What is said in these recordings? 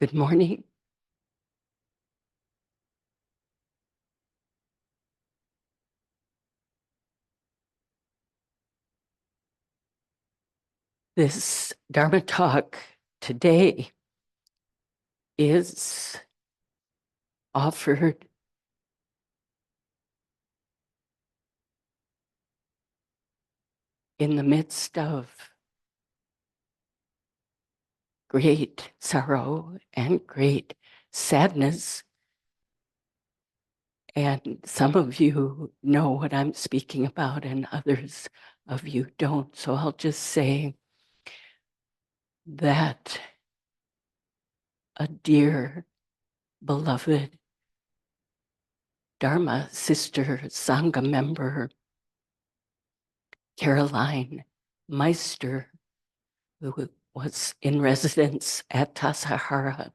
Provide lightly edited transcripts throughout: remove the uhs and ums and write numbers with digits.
Good morning. This Dharma talk today is offered in the midst of great sorrow and great sadness. And some of you know what I'm speaking about, and others of you don't. So I'll just say that a dear, beloved Dharma sister, Sangha member, Caroline Meister, who was in residence at Tassajara,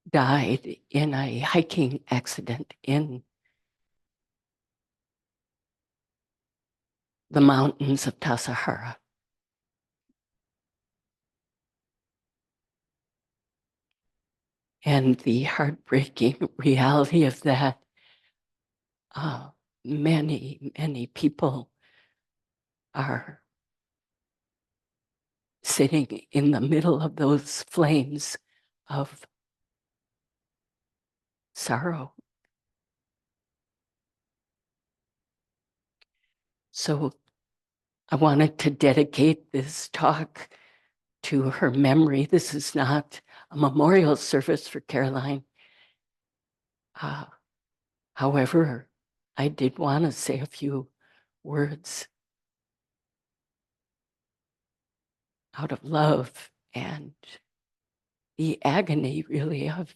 died in a hiking accident in the mountains of Tassajara. And the heartbreaking reality of that, many, many people are sitting in the middle of those flames of sorrow. So I wanted to dedicate this talk to her memory. This is not a memorial service for Caroline. However, I did want to say a few words out of love and the agony, really, of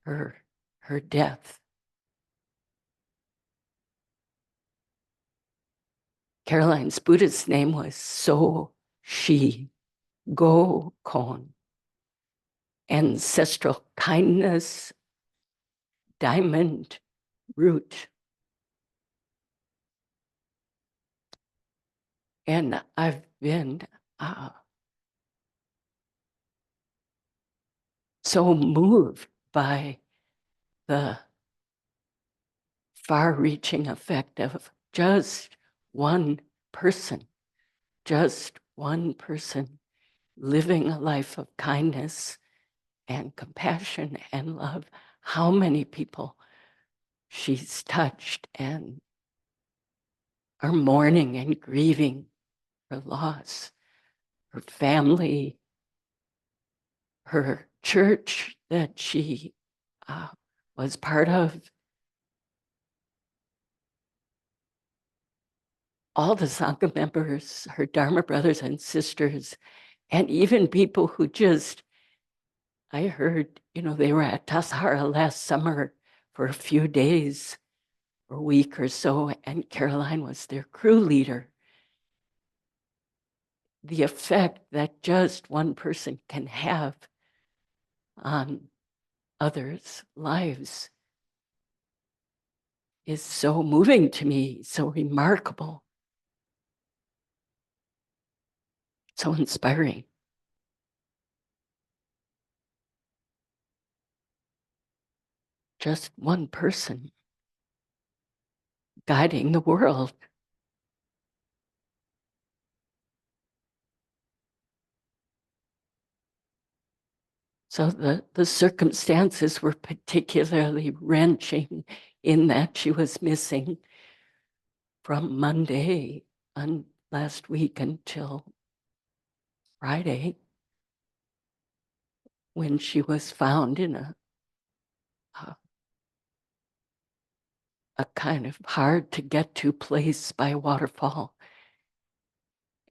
her death. Caroline's Buddhist name was So She Go Koan. Ancestral kindness, diamond root. And I've been so moved by the far-reaching effect of just one person living a life of kindness and compassion and love. How many people she's touched and are mourning and grieving her loss, her family, her church that she was part of, all the Sangha members, her Dharma brothers and sisters, and even people who just, I heard, they were at Tassajara last summer for a few days or a week or so, and Caroline was their crew leader. The effect that just one person can have on others' lives is so moving to me, so remarkable, so inspiring. Just one person guiding the world. So the circumstances were particularly wrenching in that she was missing from Monday on last week until Friday, when she was found in a kind of hard to get to place by a waterfall.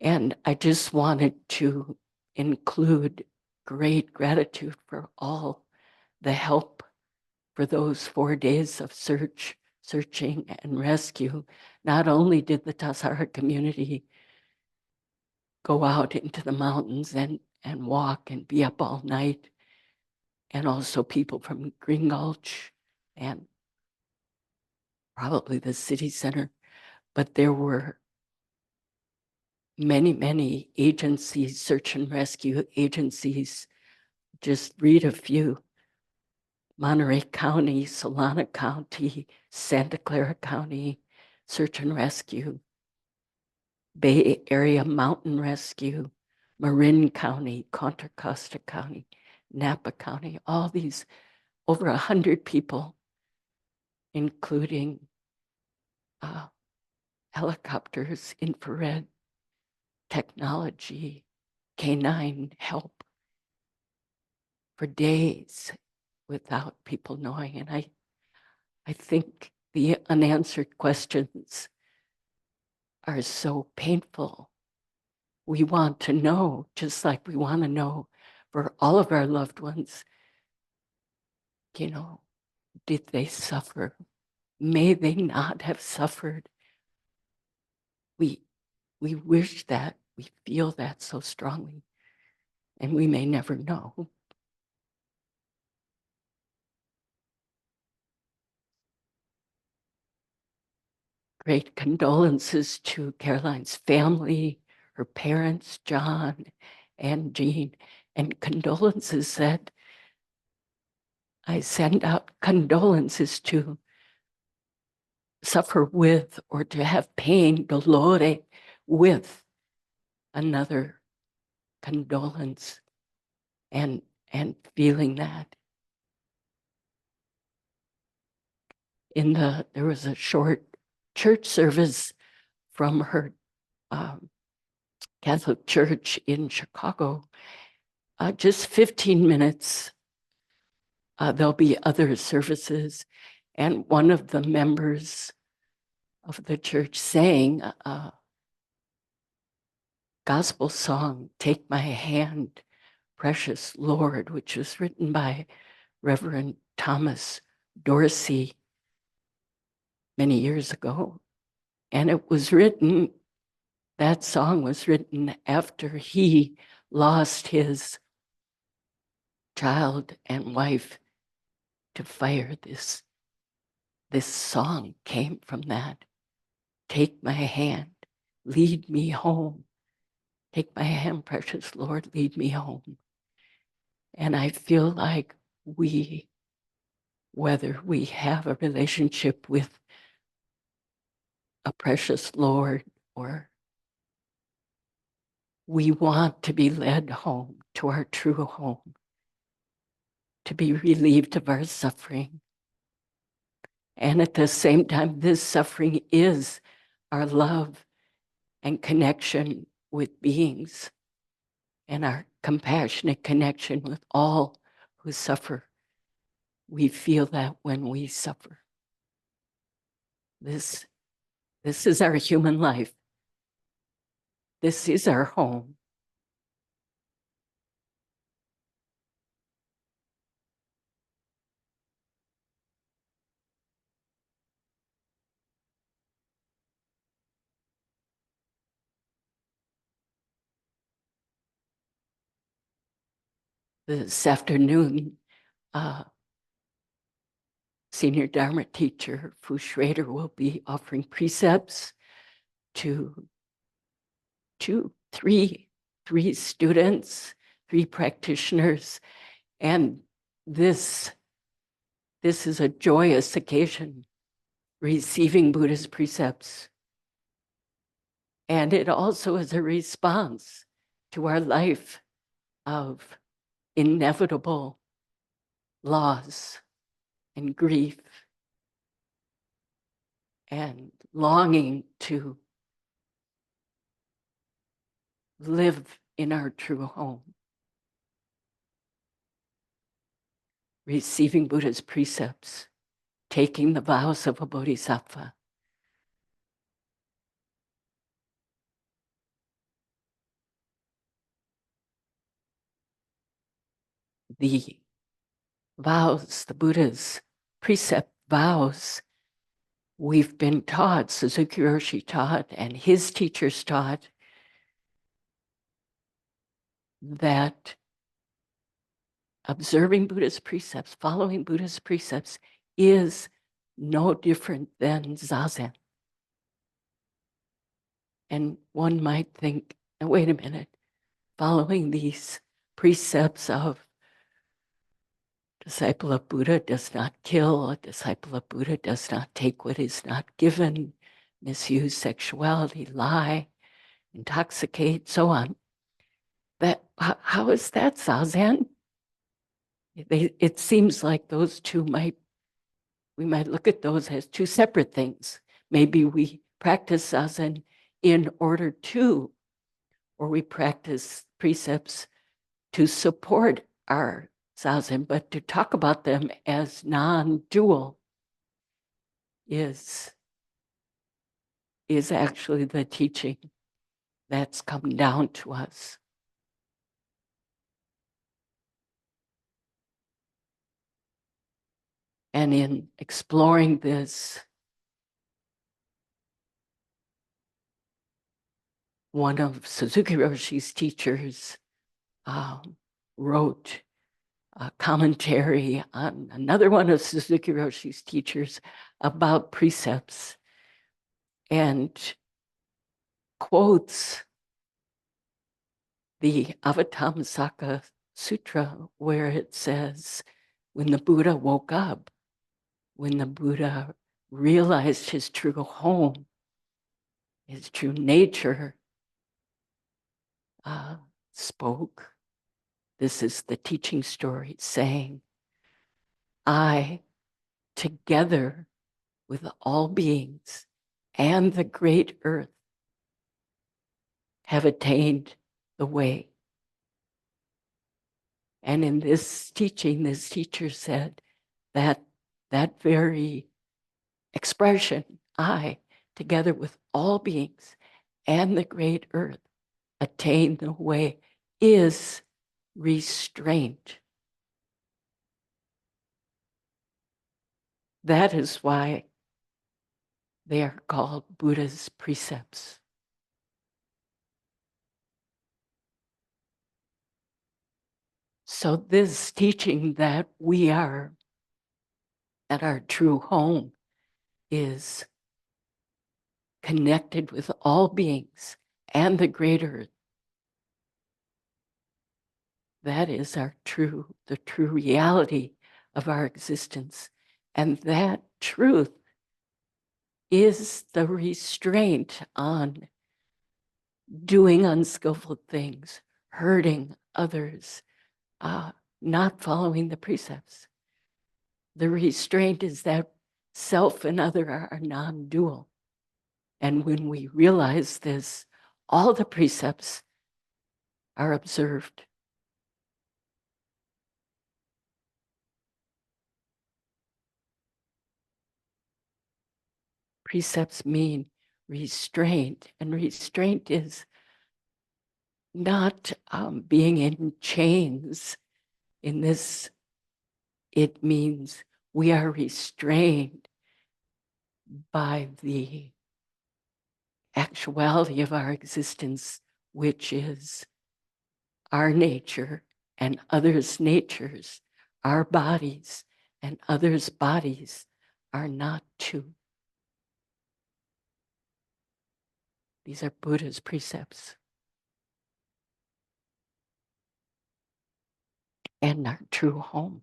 And I just wanted to include great gratitude for all the help for those 4 days of searching and rescue. Not only did the Tassajara community go out into the mountains and walk and be up all night, and also people from Gulch and probably the city center, but there were many agencies, search and rescue agencies. Just read a few: Monterey County, Solana County, Santa Clara County, search and rescue, Bay Area Mountain Rescue, Marin County, Contra Costa County, Napa County, all these, over 100 people, including helicopters, infrared technology, canine help, for days without people knowing. And I think the unanswered questions are so painful. We want to know, just like we want to know for all of our loved ones, did they suffer? May they not have suffered. We wish that, we feel that so strongly, and we may never know. Great condolences to Caroline's family, her parents, John and Jean, and condolences that I send out condolences to suffer with, or to have pain, dolore, with another condolence, and feeling that. There was a short church service from her Catholic church in Chicago, just 15 minutes. There'll be other services, and one of the members of the church sang a gospel song, "Take My Hand, Precious Lord," which was written by Reverend Thomas Dorsey many years ago. And that song was written after he lost his child and wife to fire. This song came from that. Take my hand, lead me home. Take my hand, precious Lord, lead me home. And I feel like whether we have a relationship with a precious Lord, or we want to be led home to our true home, to be relieved of our suffering. And at the same time, this suffering is our love and connection with beings, and our compassionate connection with all who suffer. We feel that when we suffer. This is our human life. This is our home. This afternoon, senior Dharma teacher Fu Schrader will be offering precepts to three students, 3 practitioners, and this is a joyous occasion, receiving Buddha's precepts. And it also is a response to our life of inevitable loss and grief and longing to live in our true home. Receiving Buddha's precepts, taking the vows of a bodhisattva. The vows, the Buddha's precept vows, we've been taught, Suzuki Roshi taught, and his teachers taught, that observing Buddha's precepts, following Buddha's precepts, is no different than zazen. And one might think, now wait a minute, following these precepts of disciple of Buddha does not kill, a disciple of Buddha does not take what is not given, misuse sexuality, lie, intoxicate, so on. How is that zazen? It seems like those two we might look at those as two separate things. Maybe we practice zazen in order to, or we practice precepts to support our zazen, but to talk about them as non-dual is actually the teaching that's come down to us. And in exploring this, one of Suzuki Roshi's teachers wrote a commentary on another one of Suzuki Roshi's teachers about precepts and quotes the Avatamsaka Sutra, where it says, when the Buddha woke up, when the Buddha realized his true home, his true nature, spoke. This is the teaching story saying, I, together with all beings and the great earth, have attained the way. And in this teaching, this teacher said that that very expression, I, together with all beings and the great earth, attain the way, is restraint. That is why they are called Buddha's precepts. So this teaching that we are at our true home is connected with all beings and the great earth. That is the true reality of our existence. And that truth is the restraint on doing unskillful things, hurting others, not following the precepts. The restraint is that self and other are non-dual. And when we realize this, all the precepts are observed. Precepts mean restraint, and restraint is not being in chains. In this, it means we are restrained by the actuality of our existence, which is our nature and others' natures, our bodies and others' bodies are not two. These are Buddha's precepts. And our true home.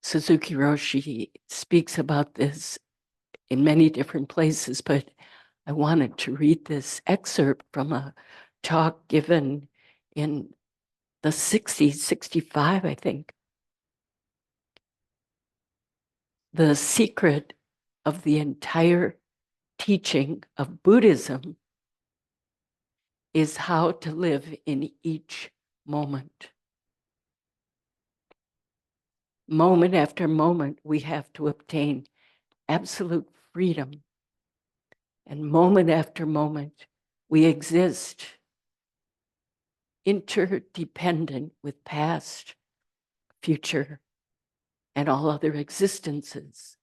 Suzuki Roshi speaks about this in many different places, but I wanted to read this excerpt from a talk given in the 60s, 65, I think. The secret of the entire teaching of Buddhism is how to live in each moment. Moment after moment, we have to obtain absolute freedom. And moment after moment, we exist interdependent with past, future, and all other existences.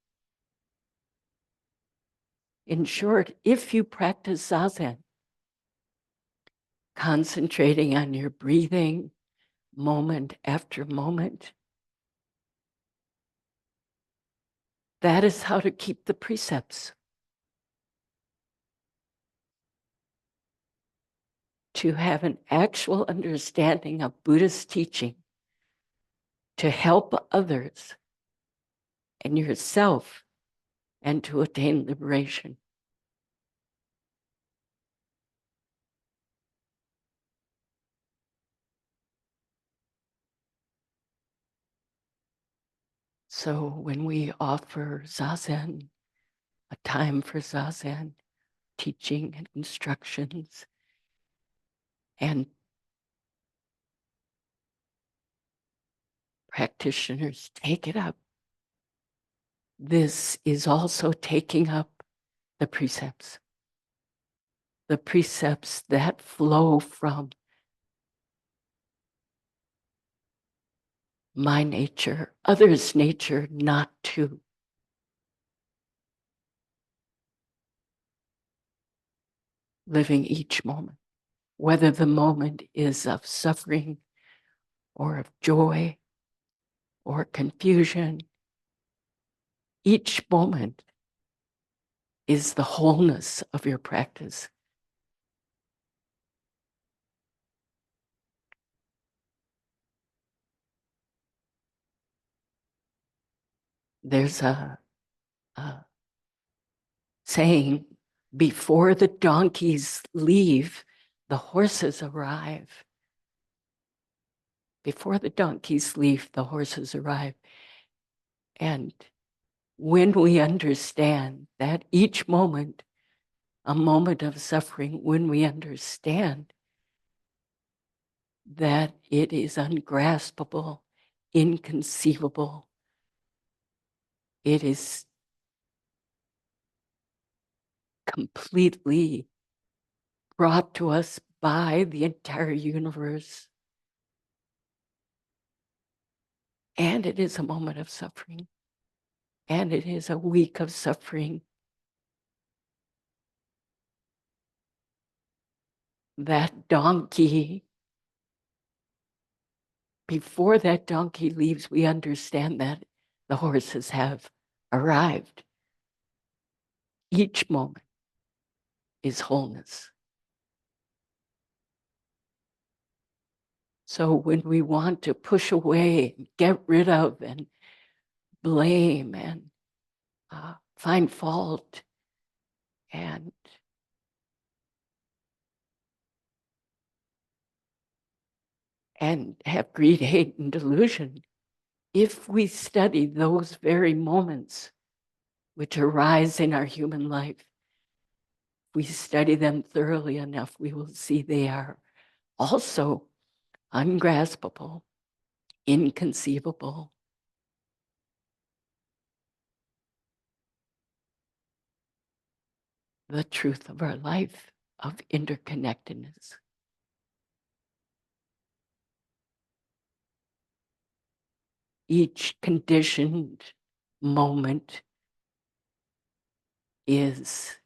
In short, if you practice zazen, concentrating on your breathing moment after moment. That is how to keep the precepts. To have an actual understanding of Buddhist teaching, to help others and yourself, and to attain liberation. So when we offer zazen, a time for zazen, teaching and instructions, and practitioners take it up, this is also taking up the precepts that flow from my nature, others' nature, not to. Living each moment, whether the moment is of suffering or of joy or confusion, each moment is the wholeness of your practice. There's a saying, before the donkeys leave, the horses arrive. Before the donkeys leave, the horses arrive. And when we understand that each moment, a moment of suffering, when we understand that it is ungraspable, inconceivable, it is completely brought to us by the entire universe, and it is a moment of suffering, and it is a week of suffering. That donkey, before that donkey leaves, we understand that the horses have arrived. Each moment is wholeness. So when we want to push away, get rid of, and blame, and find fault, and have greed, hate, and delusion, if we study those very moments which arise in our human life, if we study them thoroughly enough, we will see they are also ungraspable, inconceivable. The truth of our life of interconnectedness. Each conditioned moment is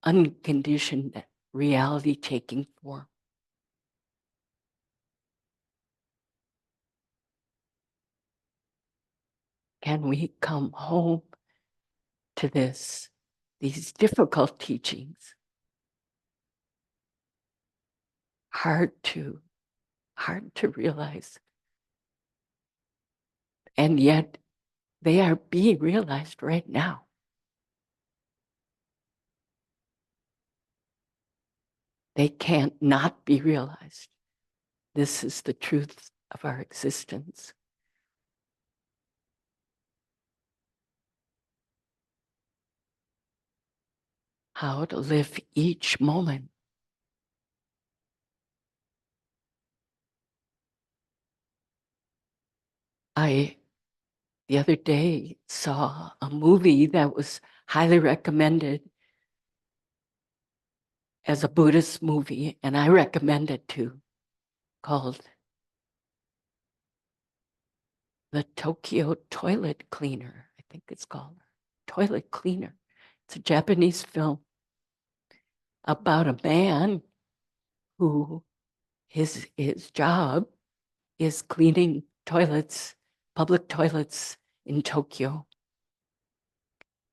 unconditioned reality taking form. Can we come home to these difficult teachings? Hard to realize. And yet they are being realized right now. They can't not be realized. This is the truth of our existence. How to live each moment. I, the other day, saw a movie that was highly recommended as a Buddhist movie, and I recommend it too, called The Tokyo Toilet Cleaner. I think it's called Toilet Cleaner. It's a Japanese film about a man who his job is cleaning toilets, public toilets in Tokyo.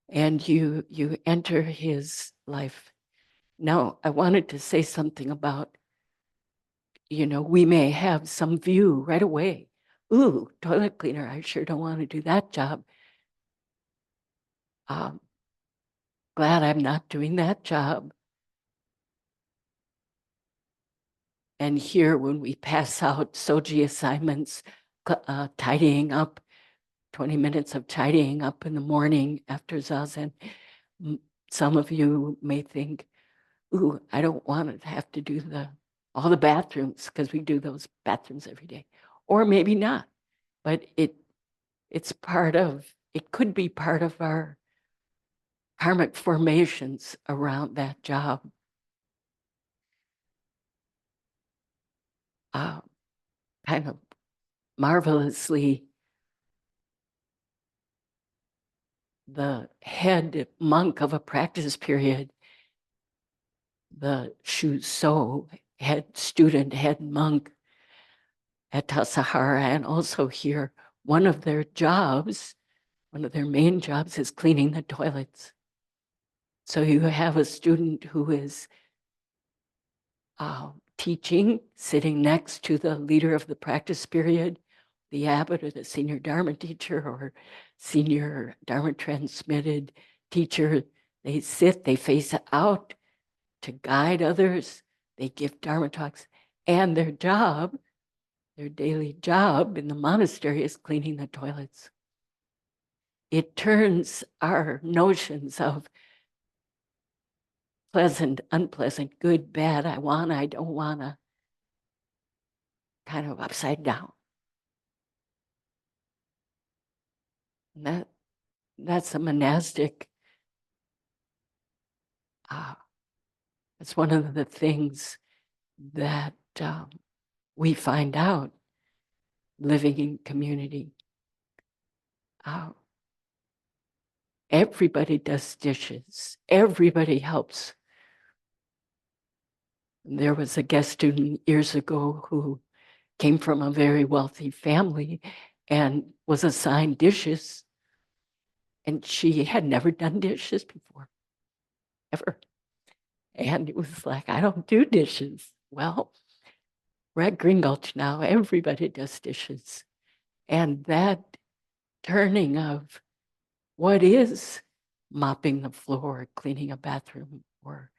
And you enter his life. Now, I wanted to say something about, we may have some view right away. Ooh, toilet cleaner, I sure don't want to do that job. Glad I'm not doing that job. And here, when we pass out Soji assignments, tidying up, 20 minutes of tidying up in the morning after zazen, some of you may think, ooh, I don't want to have to do all the bathrooms, because we do those bathrooms every day. Or maybe not, but it's part of, it could be part of our karmic formations around that job. Kind of marvelously, the head monk of a practice period, the Shuso head student, head monk at Tassajara, and also here, one of their main jobs is cleaning the toilets. So you have a student who is teaching, sitting next to the leader of the practice period, the abbot or the senior Dharma teacher or senior Dharma transmitted teacher. They sit, they face out to guide others. They give Dharma talks, and their daily job in the monastery is cleaning the toilets. It turns our notions of pleasant, unpleasant, good, bad, I wanna, I don't wanna, kind of upside down. And that's a monastic, it's one of the things that we find out living in community. Everybody does dishes. Everybody helps. There was a guest student years ago who came from a very wealthy family and was assigned dishes. And she had never done dishes before, ever. And it was like, I don't do dishes. Well, we're at Gulch now. Everybody does dishes. And that turning of what is mopping the floor, cleaning a bathroom, or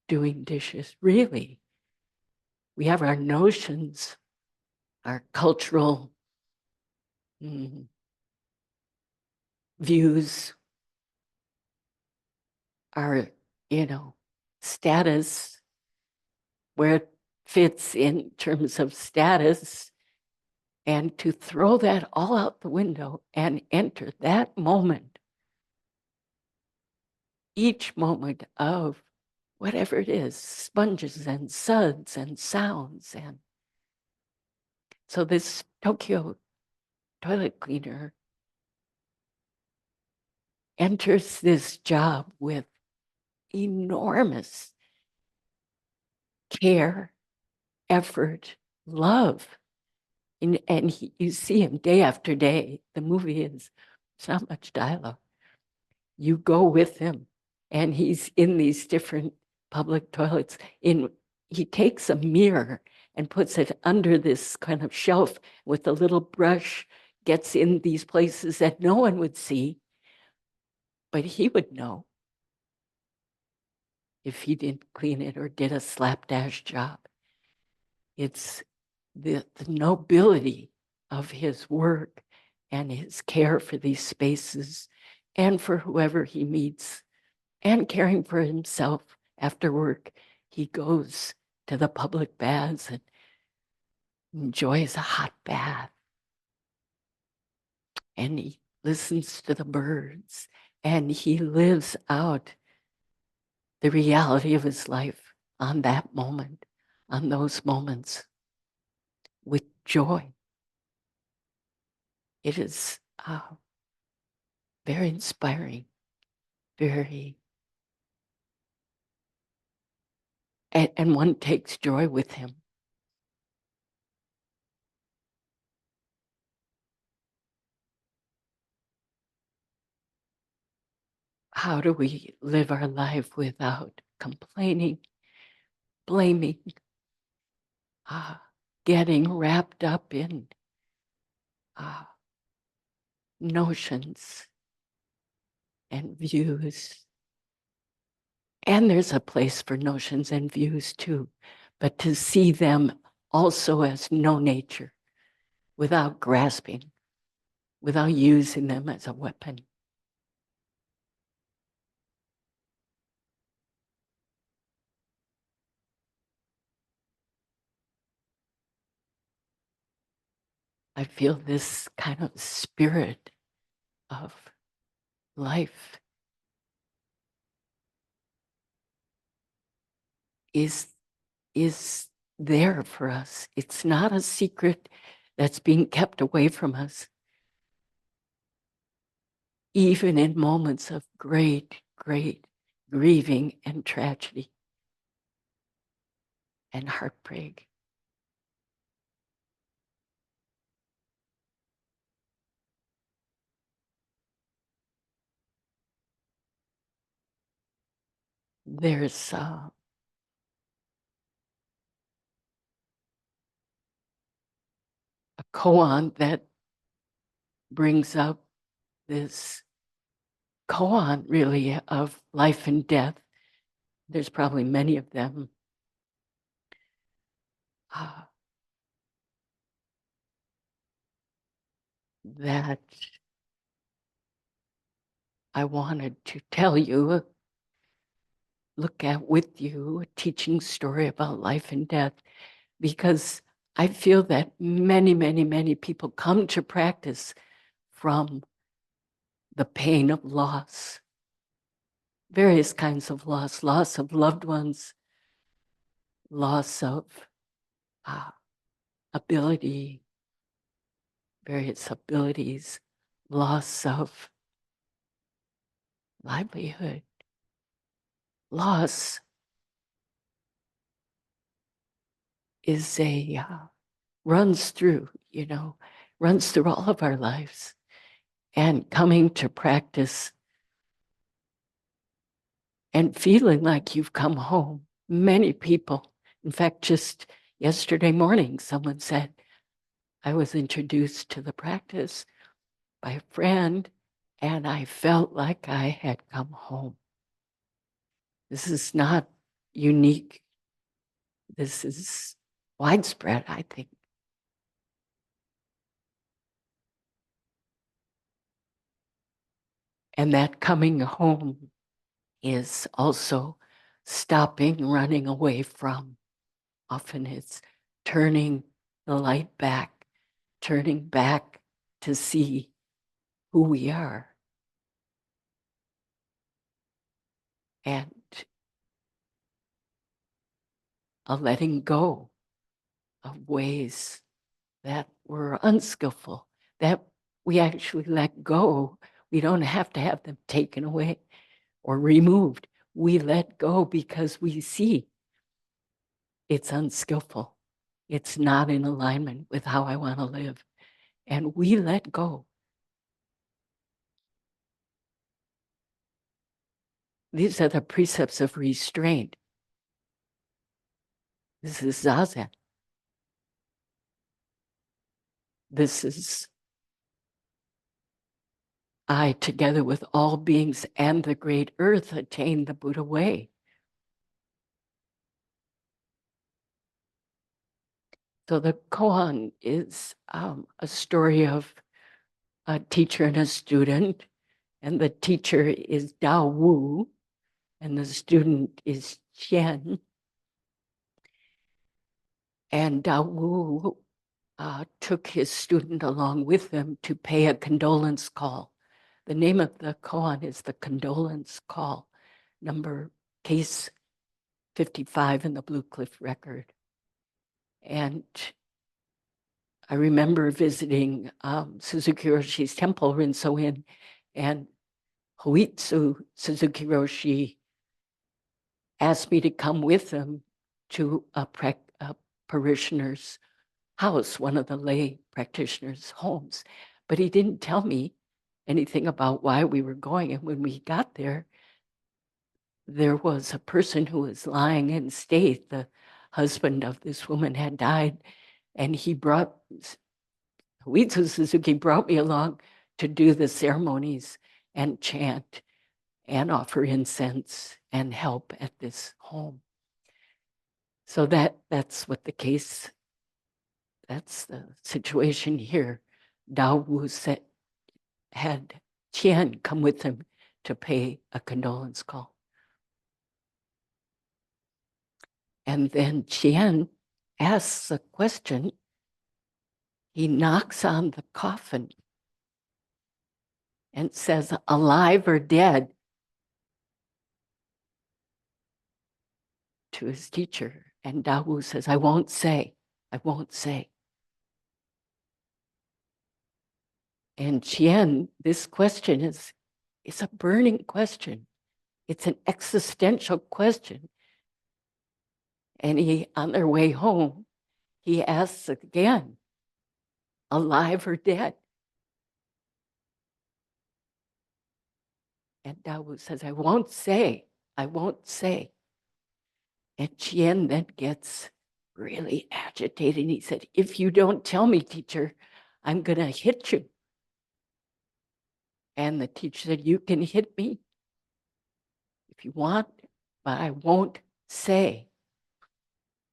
doing dishes, really, we have our notions, our cultural views, our, status, where it fits in terms of status, and to throw that all out the window and enter that moment, each moment of whatever it is, sponges and suds and sounds. And so this Tokyo toilet cleaner enters this job with enormous care, effort, love. And you see him day after day. The movie it's not much dialogue. You go with him, and he's in these different public toilets. He takes a mirror and puts it under this kind of shelf with a little brush, gets in these places that no one would see, but he would know if he didn't clean it or did a slapdash job. It's the nobility of his work and his care for these spaces and for whoever he meets, and caring for himself after work. He goes to the public baths and enjoys a hot bath. And he listens to the birds, and he lives out the reality of his life on that moment, on those moments, with joy. It is very inspiring, very and one takes joy with him. How do we live our life without complaining, blaming, getting wrapped up in notions and views? And there's a place for notions and views too, but to see them also as no nature, without grasping, without using them as a weapon. I feel this kind of spirit of life is there for us. It's not a secret that's being kept away from us. Even in moments of great, great grieving and tragedy and heartbreak. There's a koan that brings up this koan, really, of life and death. There's probably many of them. That I wanted to tell you, look at with you, a teaching story about life and death, because I feel that many, many, many people come to practice from the pain of loss, various kinds of loss of loved ones, loss of ability, various abilities, loss of livelihood, loss is runs through, runs through all of our lives. And coming to practice and feeling like you've come home. Many people, in fact, just yesterday morning, someone said, I was introduced to the practice by a friend, and I felt like I had come home. This is not unique. This is widespread, I think. And that coming home is also stopping, running away from. Often it's turning the light back, turning back to see who we are. And a letting go of ways that were unskillful, that we actually let go. We don't have to have them taken away or removed. We let go because we see it's unskillful. It's not in alignment with how I want to live. And we let go. These are the precepts of restraint. This is zazen. This is I, together with all beings and the great earth, attain the Buddha way. So the koan is a story of a teacher and a student, and the teacher is Daowu, and the student is Qian. And Daowu took his student along with him to pay a condolence call. The name of the koan is the Condolence Call, case 55 in the Blue Cliff Record. And I remember visiting Suzuki Roshi's temple, Rinso-in, and Hoitsu Suzuki Roshi asked me to come with him to a parishioner's house, one of the lay practitioners' homes. But he didn't tell me anything about why we were going. And when we got there, there was a person who was lying in state. The husband of this woman had died, and Huizu Suzuki brought me along to do the ceremonies and chant and offer incense and help at this home. So that's what the case, that's the situation here. Daowu had Qian come with him to pay a condolence call. And then Qian asks a question. He knocks on the coffin and says, alive or dead, to his teacher. And Daowu says, I won't say. I won't say. And Qian, this question is a burning question. It's an existential question. And on their way home, he asks again, alive or dead? And Daowu says, I won't say. I won't say. And Qian then gets really agitated. And he said, if you don't tell me, teacher, I'm going to hit you. And the teacher said, you can hit me if you want, but I won't say.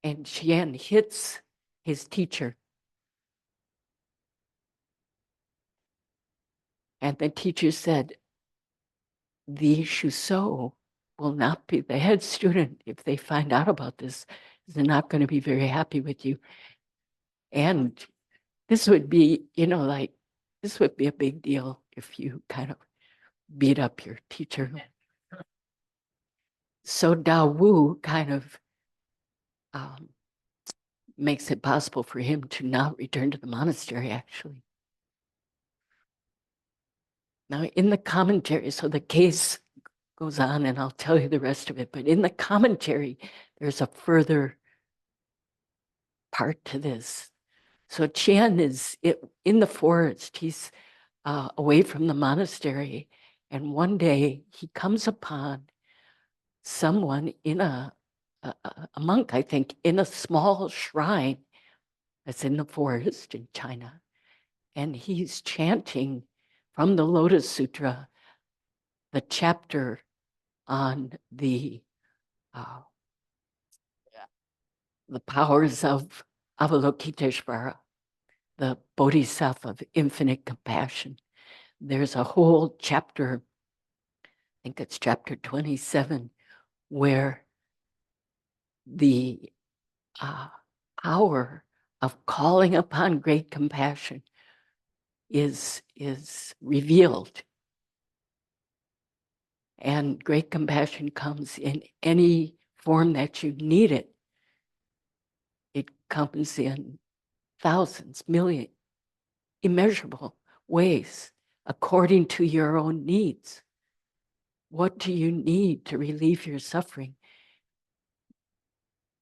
And Qian hits his teacher. And the teacher said, the Shuso will not be, the head student, if they find out about this, they're not going to be very happy with you. And this would be, this would be a big deal if you kind of beat up your teacher. So Daowu kind of makes it possible for him to not return to the monastery, actually. Now, in the commentary, so the case goes on, and I'll tell you the rest of it, but in the commentary, there's a further part to this. So Qian is in the forest. He's away from the monastery, and one day he comes upon someone in a monk, I think, in a small shrine that's in the forest in China. And he's chanting from the Lotus Sutra, the chapter on the powers of Avalokiteshvara, the Bodhisattva of infinite compassion. There's a whole chapter, I think it's chapter 27, where the power of calling upon great compassion is revealed. And great compassion comes in any form that you need it. It comes in thousands, millions, immeasurable ways according to your own needs. What do you need to relieve your suffering?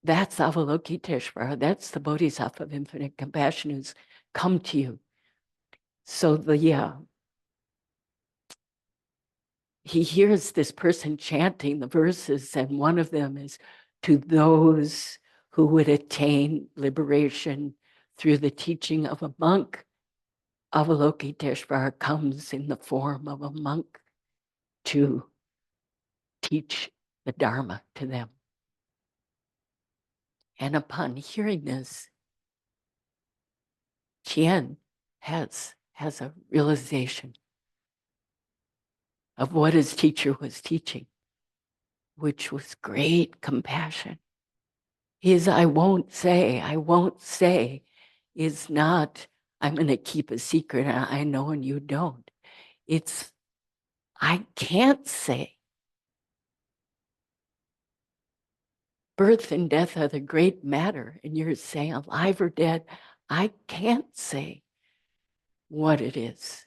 That's Avalokiteshvara. That's the Bodhisattva of infinite compassion who's come to you. So he hears this person chanting the verses, and one of them is, to those who would attain liberation through the teaching of a monk, Avalokiteshvara comes in the form of a monk to teach the Dharma to them. And upon hearing this, Qian has a realization of what his teacher was teaching, which was great compassion. His I won't say is not, I'm going to keep a secret and I know and you don't. It's, I can't say. Birth and death are the great matter, and you're saying alive or dead. I can't say what it is.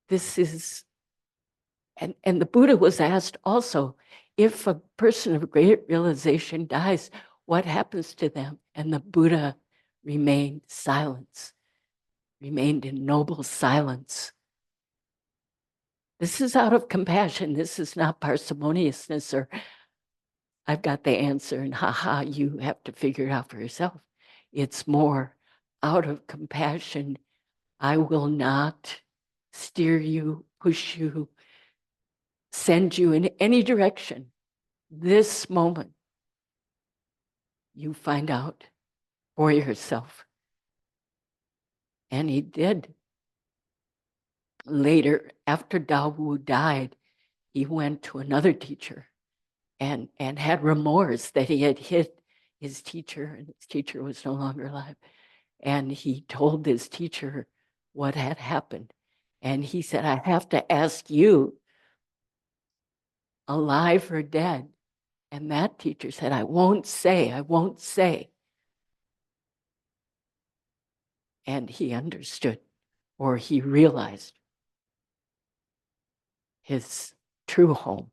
This is, and the Buddha was asked also, if a person of great realization dies, what happens to them? And the Buddha remained silence, remained in noble silence. This is out of compassion. This is not parsimoniousness or I've got the answer and haha, you have to figure it out for yourself. It's more out of compassion. I will not steer you, push you, send you in any direction. This moment, you find out for yourself. And he did. Later, after Daowu died, he went to another teacher and had remorse that he had hit his teacher, and his teacher was no longer alive. And he told his teacher what had happened. And he said, I have to ask you, alive or dead? And that teacher said, I won't say, I won't say. And he understood, or he realized his true home.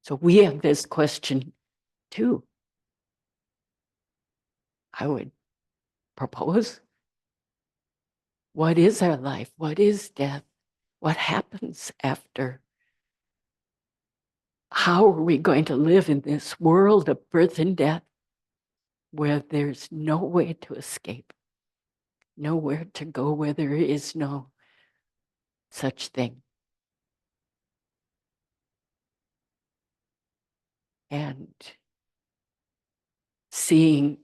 So we have this question too. I would propose, what is our life? What is death? What happens after? How are we going to live in this world of birth and death where there's no way to escape, nowhere to go, where there is no such thing? And seeing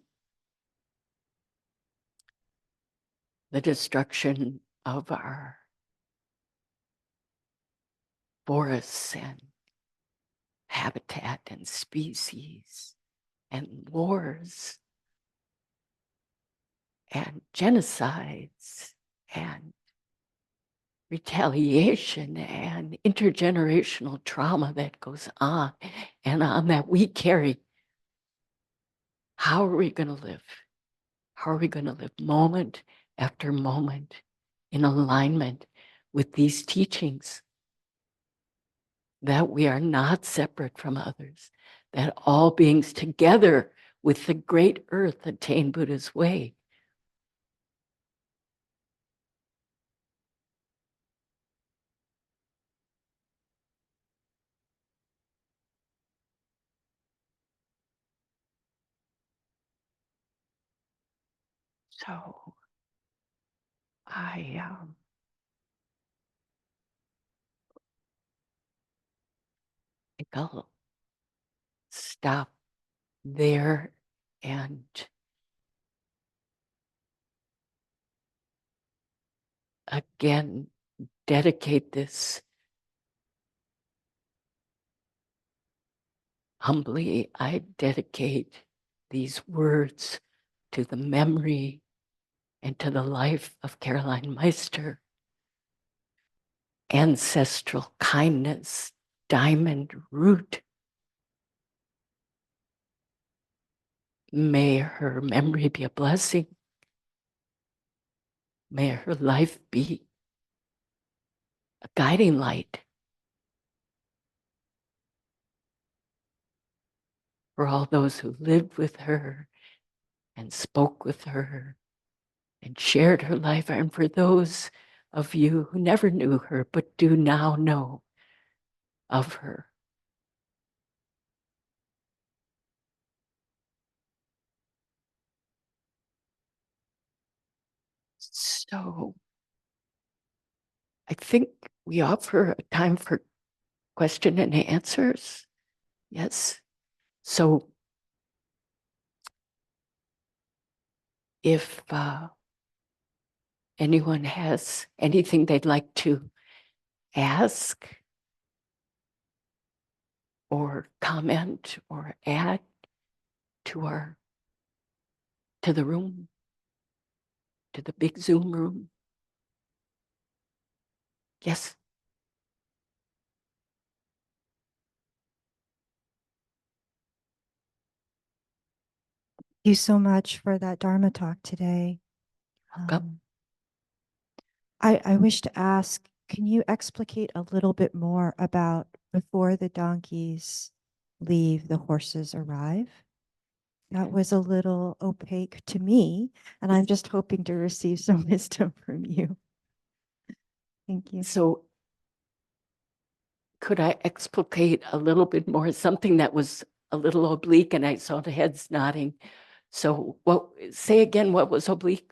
the destruction of our forests and habitat and species and wars and genocides and retaliation and intergenerational trauma that goes on and on that we carry. How are we going to live? How are we going to live moment after moment in alignment with these teachings? That we are not separate from others, that all beings together with the great earth attain Buddha's way. So I think I'll stop there and again dedicate this humbly. I dedicate these words to the memory and to the life of Caroline Meister. Ancestral kindness, diamond root. May her memory be a blessing. May her life be a guiding light for all those who lived with her and spoke with her and shared her life, and for those of you who never knew her but do now know of her. So I think we offer a time for question and answers. Yes. So if anyone has anything they'd like to ask or comment or add to the room, to the big Zoom room. Yes. Thank you so much for that Dharma talk today. Welcome. I wish to ask Can you explicate a little bit more about before the donkeys leave, the horses arrive? That was a little opaque to me, and I'm just hoping to receive some wisdom from you. Thank you. So could I explicate a little bit more? Something that was a little oblique, and I saw the heads nodding. So say again, what was oblique?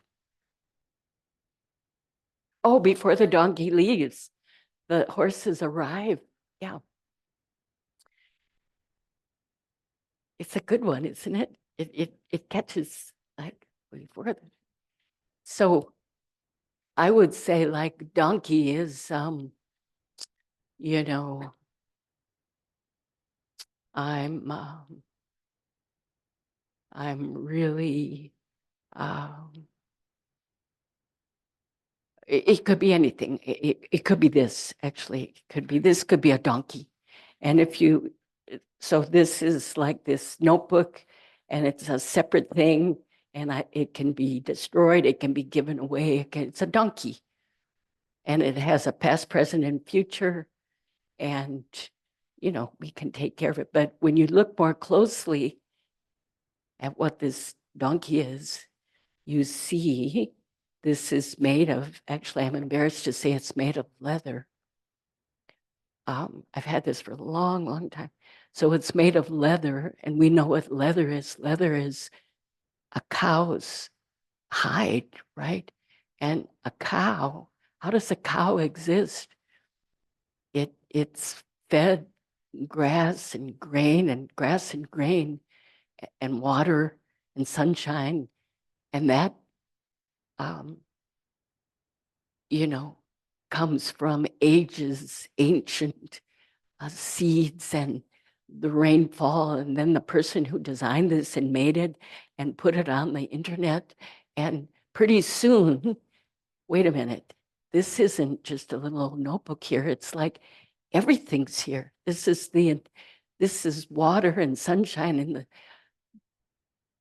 Oh, before the donkey leaves, the horses arrive. Yeah. It's a good one, isn't it? It catches like before the. So I would say like donkey is you know, I'm really it could be anything. It could be this, actually. It could be this, could be a donkey. And if you, so this is like this notebook, and it's a separate thing, and it can be destroyed, it can be given away. It's a donkey. And it has a past, present, and future. And, we can take care of it. But when you look more closely at what this donkey is, you see this is made of, actually, I'm embarrassed to say it's made of leather. I've had this for a long, long time. So it's made of leather, and we know what leather is. Leather is a cow's hide, right? And a cow, how does a cow exist? It's fed grass and grain and water and sunshine, and that comes from ages, ancient seeds and the rainfall, and then the person who designed this and made it and put it on the internet. And pretty soon, wait a minute, this isn't just a little notebook here. It's like everything's here. This is water and sunshine and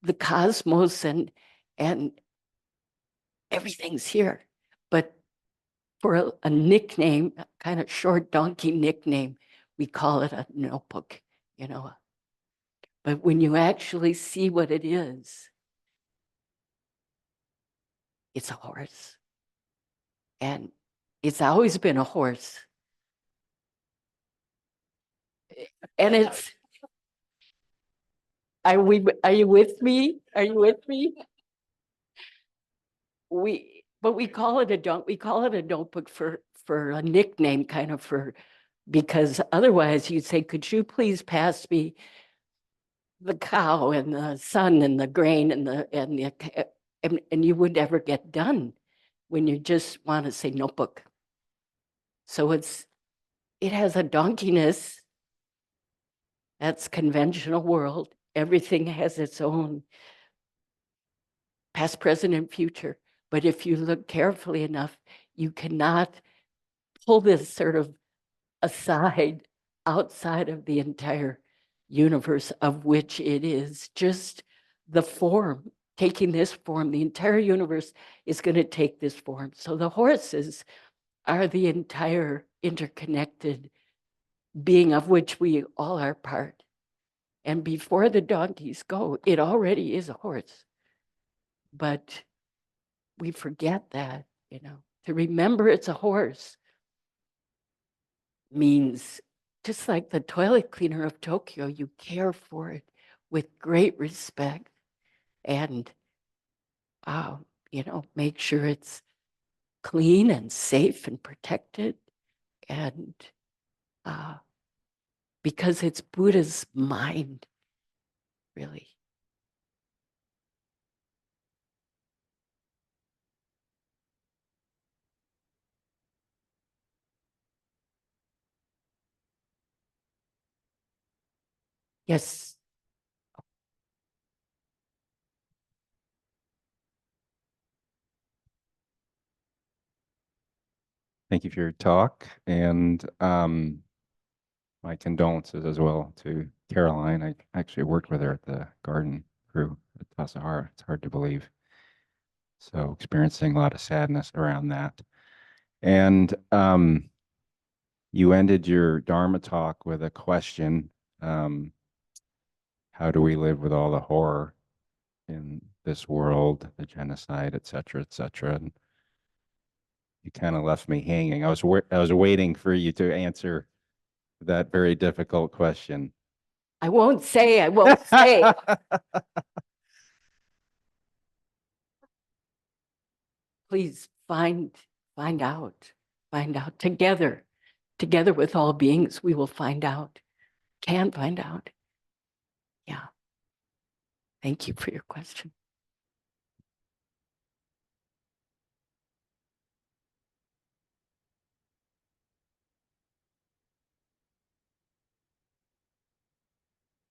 the cosmos and everything's here. But for a nickname, a kind of short donkey nickname, we call it a notebook, But when you actually see what it is, it's a horse. And it's always been a horse. And are you with me? Are you with me? But we call it a notebook for a nickname, kind of because otherwise you'd say, could you please pass me the cow and the sun and the grain and you would never get done when you just want to say notebook. So it has a donkeyness that's conventional world. Everything has its own past, present, and future. But if you look carefully enough, you cannot pull this sort of aside outside of the entire universe, of which it is just the form, taking this form. The entire universe is going to take this form. So the horses are the entire interconnected being of which we all are part. And before the donkeys go, it already is a horse. But we forget that, to remember it's a horse means just like the toilet cleaner of Tokyo, you care for it with great respect and, make sure it's clean and safe and protected. And because it's Buddha's mind, really. Yes. Thank you for your talk, and my condolences as well to Caroline. I actually worked with her at the garden crew at Tassajara. It's hard to believe. So experiencing a lot of sadness around that. And you ended your Dharma talk with a question. How do we live with all the horror in this world, the genocide, et cetera, et cetera? And you kind of left me hanging. I was waiting for you to answer that very difficult question. I won't say, I won't say. Please find out together with all beings. We will find out, can find out. Yeah. Thank you for your question.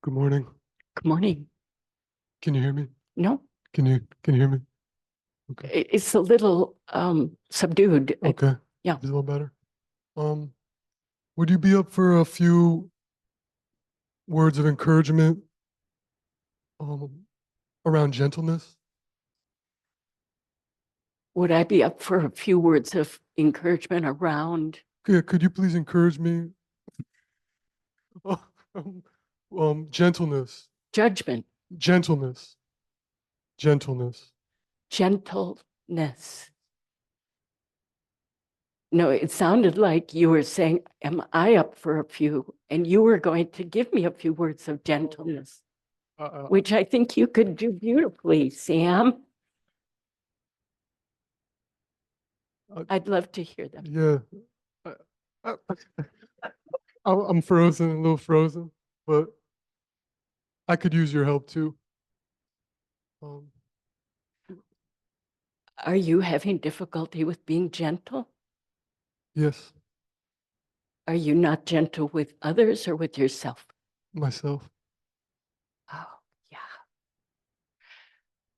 Good morning. Good morning. Can you hear me? No, Can you hear me? Okay. it's a little subdued. Okay. Yeah. Is it a little better? Would you be up for a few words of encouragement around gentleness? Would I be up for a few words of encouragement around? Yeah, could you please encourage me? Gentleness. Judgment, Gentleness. Gentleness. gentleness. No, it sounded like you were saying, am I up for a few? And you were going to give me a few words of gentleness, which I think you could do beautifully, Sam. I'd love to hear them. Yeah. I'm frozen, a little frozen, but I could use your help too. Are you having difficulty with being gentle? Yes, Are you not gentle with others or with yourself? myself. Oh, yeah.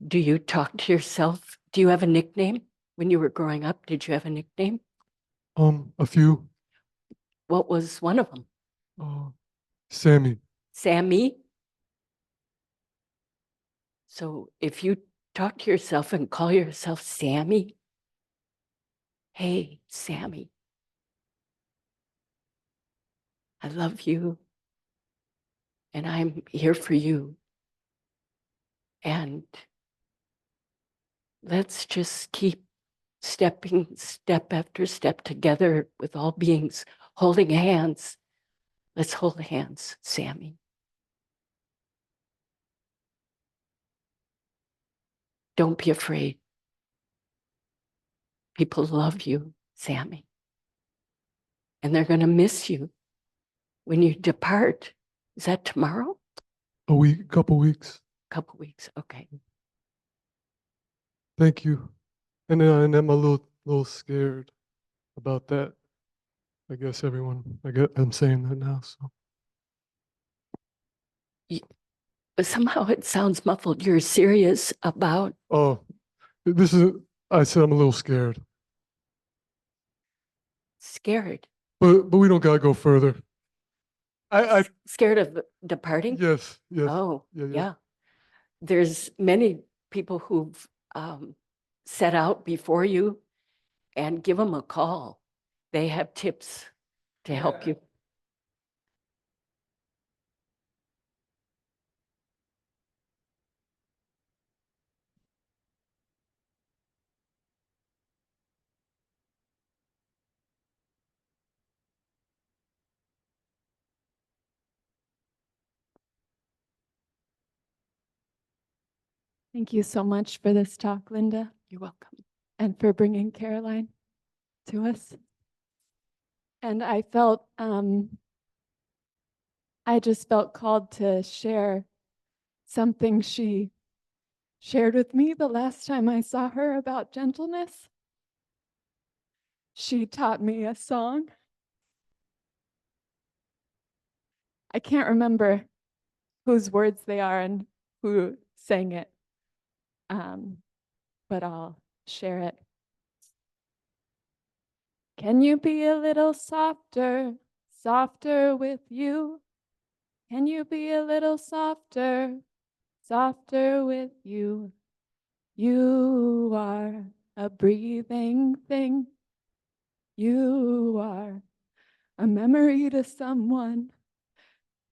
Do you talk to yourself? Do you have a nickname? When you were growing up, did you have a nickname? A few. What was one of them? Sammy. Sammy? So if you talk to yourself and call yourself Sammy, hey, Sammy, I love you and I'm here for you. And let's just keep stepping step after step together with all beings, holding hands. Let's hold hands, Sammy. Don't be afraid. People love you, Sammy. And they're going to miss you when you depart. Is that tomorrow? A week, couple weeks. Couple weeks. Okay. Thank you. And I'm a little scared about that. I guess I'm saying that now. So But somehow it sounds muffled. You're serious about I said I'm a little scared. scared. But we don't gotta go further. I Scared of departing? yes. Oh, yeah. yeah. There's many people who've set out before you, and give them a call. They have tips to help you. Thank you so much for this talk, Linda, You're welcome. and for bringing Caroline to us. And I just felt called to share something she shared with me the last time I saw her about gentleness. She taught me a song. I can't remember whose words they are and who sang it, but I'll share it. Can you be a little softer, softer with you? Can you be a little softer, softer with you? You are a breathing thing. You are a memory to someone.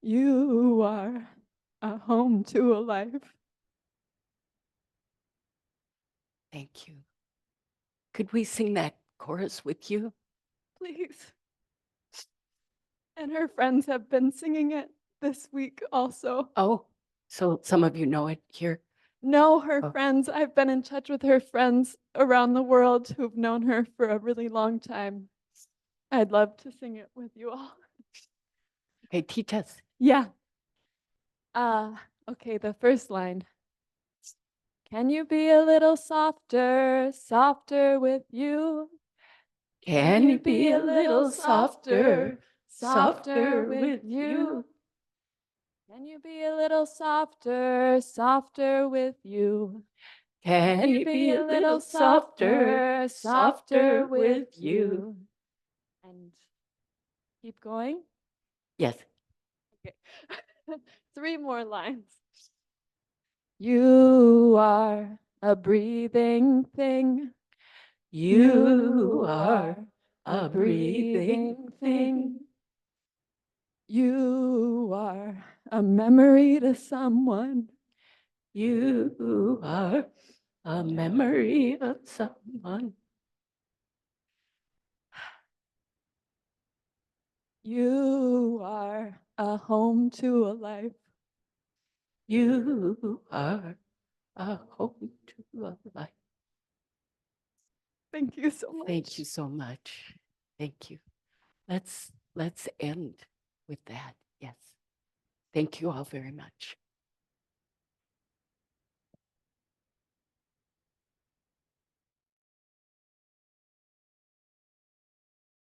You are a home to a life. Thank you. Could we sing that chorus with you? Please. And her friends have been singing it this week also. Oh, so some of you know it here. No, her Oh. friends, I've been in touch with her friends around the world who've known her for a really long time. I'd love to sing it with you all. Okay, teach us. Yeah. Okay, the first line. Can you be a little softer, softer with you? Can you be a little softer, softer with you? Can you be a little softer, softer with you? Can you be a little softer, softer with you? And keep going. Yes. Okay. 3 more lines. You are a breathing thing. You are a breathing thing. You are a memory to someone. You are a memory of someone. You are a home to a life. You are a home to a life. Thank you so much. Thank you so much. Thank you. Let's end with that. Yes. Thank you all very much.